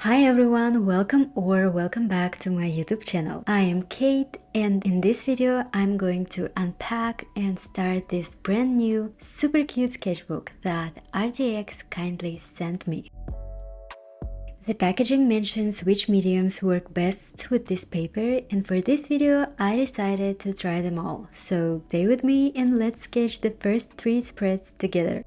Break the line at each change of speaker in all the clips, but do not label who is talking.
Hi everyone, welcome back to my YouTube channel. I am Kate and in this video I'm going to unpack and start this brand new super cute sketchbook that ARRTX kindly sent me. The packaging mentions which mediums work best with this paper, and for this video I decided to try them all. So stay with me and let's sketch the first 3 spreads together.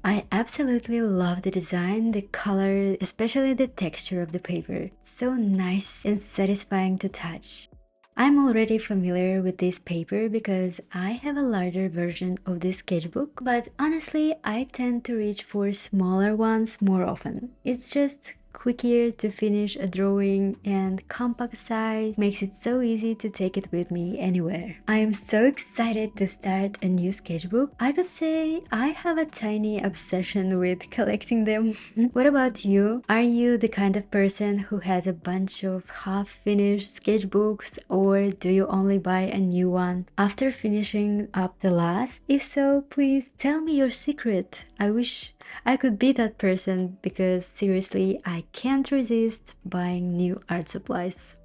I absolutely love the design, the color, especially the texture of the paper. It's so nice and satisfying to touch. I'm already familiar with this paper because I have a larger version of this sketchbook, but honestly I tend to reach for smaller ones more often. It's just quicker to finish a drawing and compact size makes it so easy to take it with me anywhere. I am so excited to start a new sketchbook. I could say I have a tiny obsession with collecting them. What about you? Are you the kind of person who has a bunch of half-finished sketchbooks, or do you only buy a new one after finishing up the last? If so, please tell me your secret. I wish I could be that person because seriously, I can't resist buying new art supplies.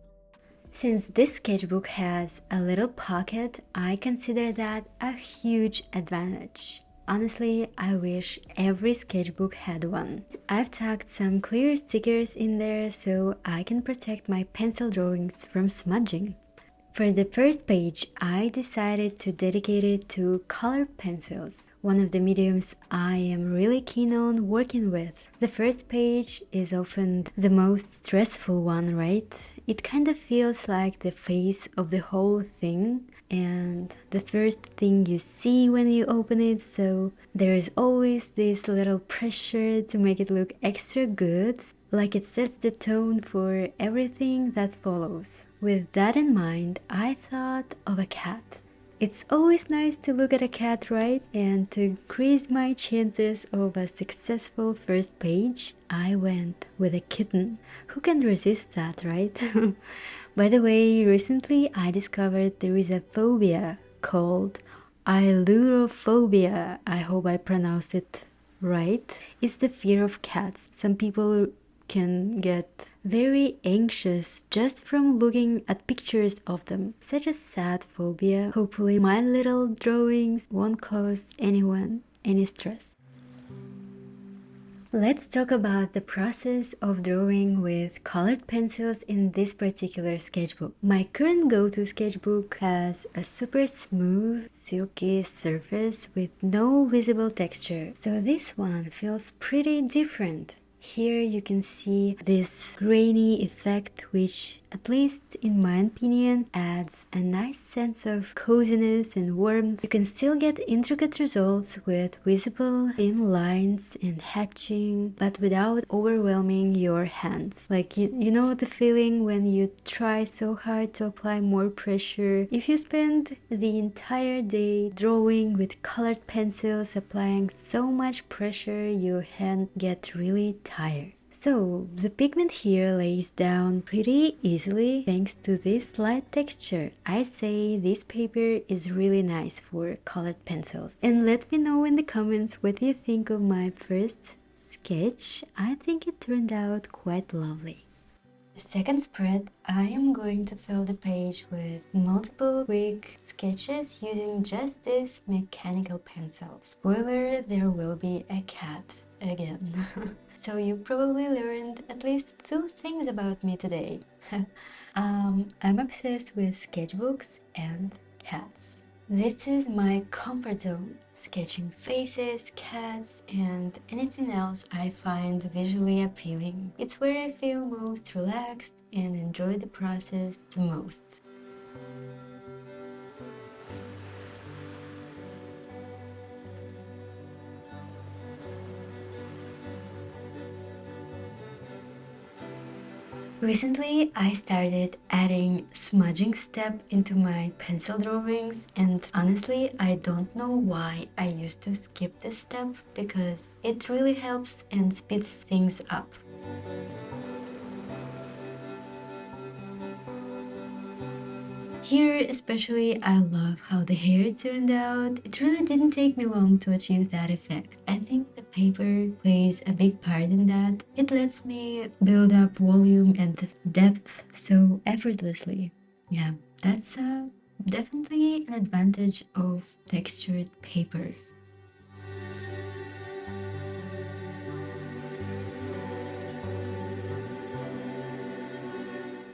Since this sketchbook has a little pocket, I consider that a huge advantage. Honestly, I wish every sketchbook had one. I've tacked some clear stickers in there so I can protect my pencil drawings from smudging. For the first page, I decided to dedicate it to colored pencils, one of the mediums I am really keen on working with. The first page is often the most stressful one, right? It kind of feels like the face of the whole thing and the first thing you see when you open it, so there is always this little pressure to make it look extra good, like it sets the tone for everything that follows. With that in mind, I thought of a cat. It's always nice to look at a cat, right? And to increase my chances of a successful first page, I went with a kitten. Who can resist that, right? By the way, recently I discovered there is a phobia called ailurophobia. I hope I pronounced it right. It's the fear of cats. Some people can get very anxious just from looking at pictures of them. Such a sad phobia. Hopefully my little drawings won't cause anyone any stress. Let's talk about the process of drawing with colored pencils in this particular sketchbook. My current go-to sketchbook has a super smooth, silky surface with no visible texture. So this one feels pretty different. Here you can see this grainy effect, which, at least in my opinion, adds a nice sense of coziness and warmth. You can still get intricate results with visible thin lines and hatching, but without overwhelming your hands. Like, you know the feeling when you try so hard to apply more pressure? If you spend the entire day drawing with colored pencils, applying so much pressure, your hand gets really tired. So the pigment here lays down pretty easily thanks to this light texture. I say this paper is really nice for colored pencils. And let me know in the comments what you think of my first sketch. I think it turned out quite lovely. The second spread, I am going to fill the page with multiple quick sketches using just this mechanical pencil. Spoiler, there will be a cat again. So you probably learned at least 2 things about me today. I'm obsessed with sketchbooks and cats. This is my comfort zone, sketching faces, cats, and anything else I find visually appealing. It's where I feel most relaxed and enjoy the process the most. Recently, I started adding smudging step into my pencil drawings, and honestly, I don't know why I used to skip this step because it really helps and speeds things up. Here especially, I love how the hair turned out. It really didn't take me long to achieve that effect. I think the paper plays a big part in that. It lets me build up volume and depth so effortlessly. Yeah, that's definitely an advantage of textured paper.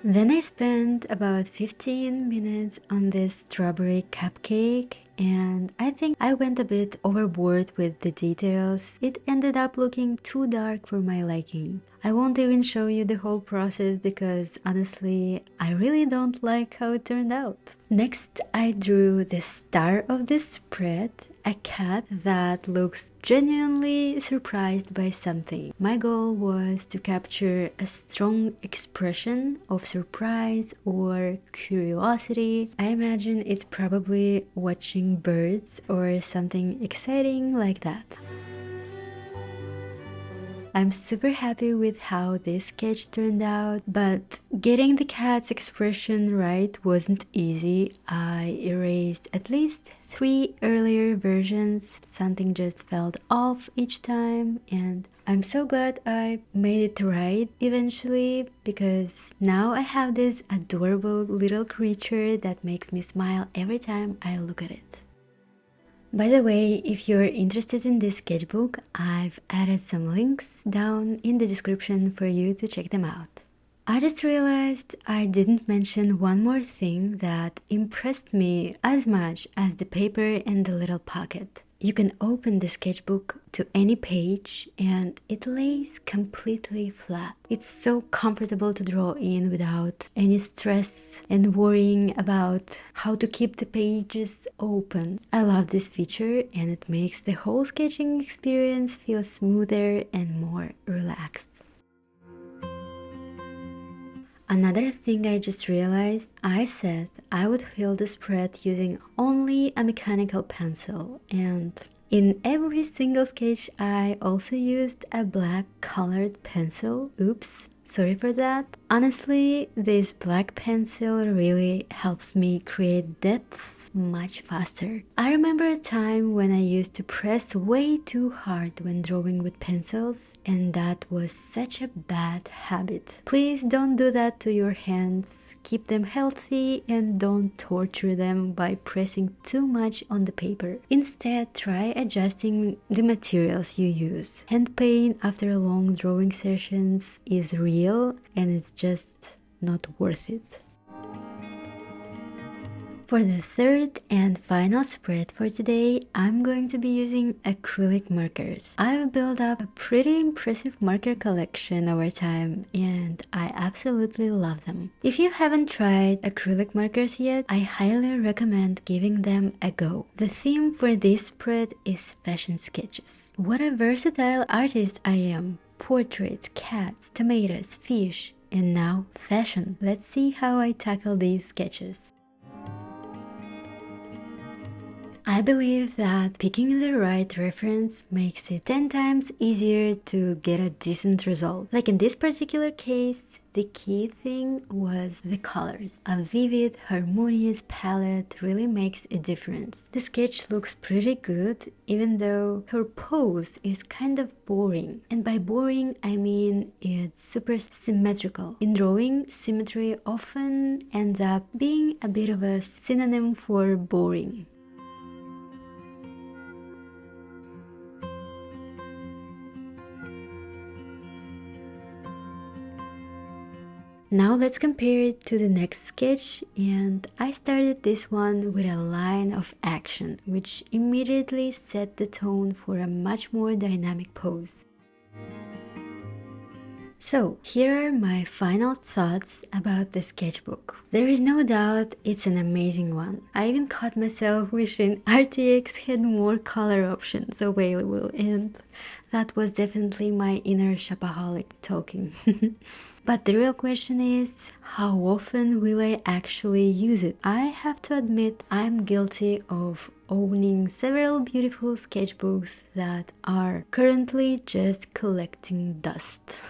Then I spent about 15 minutes on this strawberry cupcake, and I think I went a bit overboard with the details. It ended up looking too dark for my liking. I won't even show you the whole process because honestly, I really don't like how it turned out. Next, I drew the star of the spread, a cat that looks genuinely surprised by something. My goal was to capture a strong expression of surprise or curiosity. I imagine it's probably watching birds or something exciting like that. I'm super happy with how this sketch turned out, but getting the cat's expression right wasn't easy. I erased at least 3 earlier versions. Something just felt off each time, and I'm so glad I made it right eventually, because now I have this adorable little creature that makes me smile every time I look at it. By the way, if you're interested in this sketchbook, I've added some links down in the description for you to check them out. I just realized I didn't mention one more thing that impressed me as much as the paper and the little pocket. You can open the sketchbook to any page and it lays completely flat. It's so comfortable to draw in without any stress and worrying about how to keep the pages open. I love this feature and it makes the whole sketching experience feel smoother and more relaxed. Another thing I just realized, I said I would fill the spread using only a mechanical pencil, and in every single sketch I also used a black colored pencil. Oops, sorry for that. Honestly, this black pencil really helps me create depth much faster. I remember a time when I used to press way too hard when drawing with pencils, and that was such a bad habit. Please don't do that to your hands. Keep them healthy and don't torture them by pressing too much on the paper. Instead, try adjusting the materials you use. Hand pain after long drawing sessions is real and it's just not worth it. For the third and final spread for today, I'm going to be using acrylic markers. I've built up a pretty impressive marker collection over time and I absolutely love them. If you haven't tried acrylic markers yet, I highly recommend giving them a go. The theme for this spread is fashion sketches. What a versatile artist I am! Portraits, cats, tomatoes, fish, and now fashion. Let's see how I tackle these sketches. I believe that picking the right reference makes it 10 times easier to get a decent result. Like in this particular case, the key thing was the colors. A vivid, harmonious palette really makes a difference. The sketch looks pretty good, even though her pose is kind of boring. And by boring, I mean it's super symmetrical. In drawing, symmetry often ends up being a bit of a synonym for boring. Now let's compare it to the next sketch, and I started this one with a line of action, which immediately set the tone for a much more dynamic pose. So, here are my final thoughts about the sketchbook. There is no doubt it's an amazing one. I even caught myself wishing RTX had more color options available, and that was definitely my inner shopaholic talking. But the real question is, how often will I actually use it? I have to admit I'm guilty of owning several beautiful sketchbooks that are currently just collecting dust.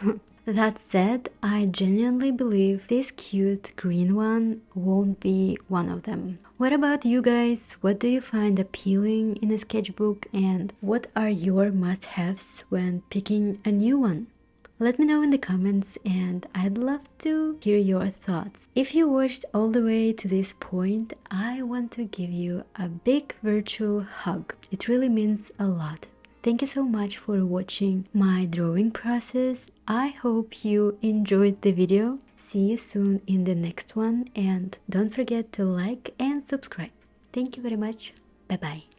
That said, I genuinely believe this cute green one won't be one of them. What about you guys? What do you find appealing in a sketchbook, and what are your must-haves when picking a new one? Let me know in the comments, and I'd love to hear your thoughts. If you watched all the way to this point, I want to give you a big virtual hug. It really means a lot. Thank you so much for watching my drawing process. I hope you enjoyed the video. See you soon in the next one, and don't forget to like and subscribe. Thank you very much. Bye bye.